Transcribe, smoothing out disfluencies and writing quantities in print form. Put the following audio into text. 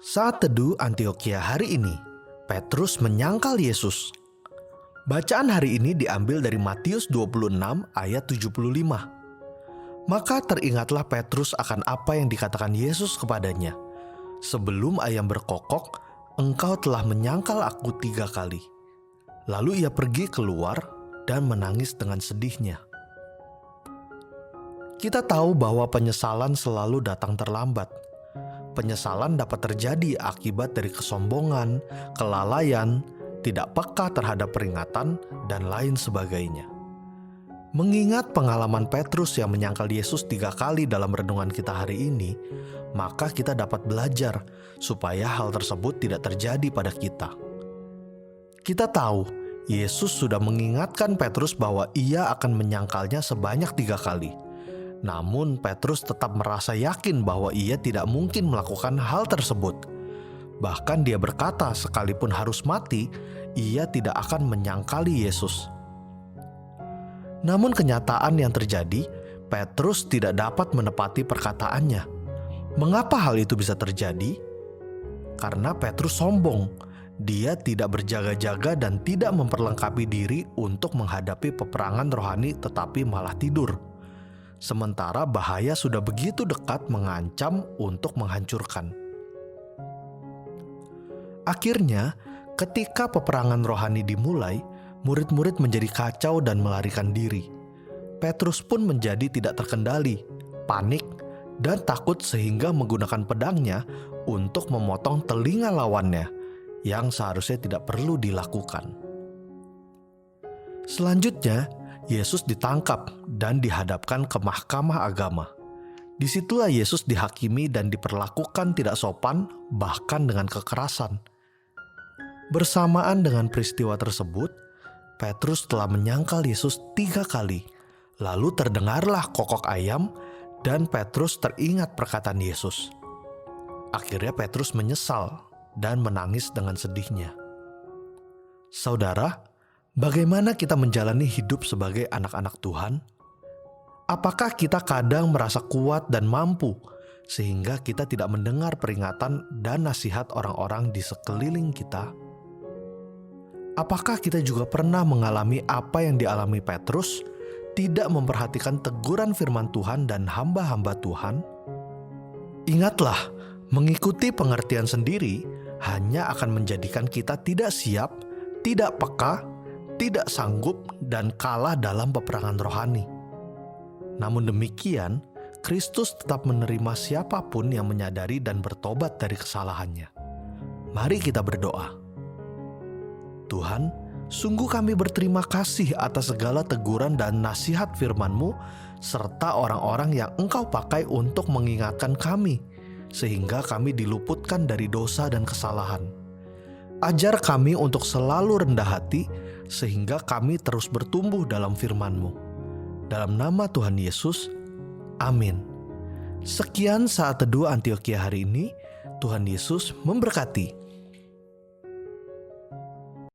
Saat teduh Antiokhia hari ini, Petrus menyangkal Yesus. Bacaan hari ini diambil dari Matius 26 ayat 75. Maka teringatlah Petrus akan apa yang dikatakan Yesus kepadanya. Sebelum ayam berkokok, engkau telah menyangkal aku 3 kali. Lalu ia pergi keluar dan menangis dengan sedihnya. Kita tahu bahwa penyesalan selalu datang terlambat. Penyesalan dapat terjadi akibat dari kesombongan, kelalaian, tidak peka terhadap peringatan, dan lain sebagainya. Mengingat pengalaman Petrus yang menyangkal Yesus 3 kali dalam renungan kita hari ini, maka kita dapat belajar supaya hal tersebut tidak terjadi pada kita. Kita tahu Yesus sudah mengingatkan Petrus bahwa ia akan menyangkalnya sebanyak 3 kali. Namun Petrus tetap merasa yakin bahwa ia tidak mungkin melakukan hal tersebut. Bahkan dia berkata sekalipun harus mati, ia tidak akan menyangkali Yesus. Namun kenyataan yang terjadi, Petrus tidak dapat menepati perkataannya. Mengapa hal itu bisa terjadi? Karena Petrus sombong. Dia tidak berjaga-jaga dan tidak memperlengkapi diri untuk menghadapi peperangan rohani tetapi malah tidur. Sementara bahaya sudah begitu dekat mengancam untuk menghancurkan. Akhirnya, ketika peperangan rohani dimulai, murid-murid menjadi kacau dan melarikan diri. Petrus pun menjadi tidak terkendali, panik, dan takut sehingga menggunakan pedangnya untuk memotong telinga lawannya yang seharusnya tidak perlu dilakukan. Selanjutnya, Yesus ditangkap dan dihadapkan ke mahkamah agama. Disitulah Yesus dihakimi dan diperlakukan tidak sopan, bahkan dengan kekerasan. Bersamaan dengan peristiwa tersebut, Petrus telah menyangkal Yesus 3 kali. Lalu terdengarlah kokok ayam dan Petrus teringat perkataan Yesus. Akhirnya Petrus menyesal dan menangis dengan sedihnya. Saudara, bagaimana kita menjalani hidup sebagai anak-anak Tuhan? Apakah kita kadang merasa kuat dan mampu sehingga kita tidak mendengar peringatan dan nasihat orang-orang di sekeliling kita? Apakah kita juga pernah mengalami apa yang dialami Petrus, tidak memperhatikan teguran firman Tuhan dan hamba-hamba Tuhan? Ingatlah, mengikuti pengertian sendiri hanya akan menjadikan kita tidak siap, tidak peka, tidak sanggup, dan kalah dalam peperangan rohani. Namun demikian, Kristus tetap menerima siapapun yang menyadari dan bertobat dari kesalahannya. Mari kita berdoa. Tuhan, sungguh kami berterima kasih atas segala teguran dan nasihat firman-Mu, serta orang-orang yang Engkau pakai untuk mengingatkan kami, sehingga kami diluputkan dari dosa dan kesalahan. Ajar kami untuk selalu rendah hati, sehingga kami terus bertumbuh dalam firman-Mu. Dalam nama Tuhan Yesus, amin. Sekian saat teduh Antiokhia hari ini. Tuhan Yesus memberkati.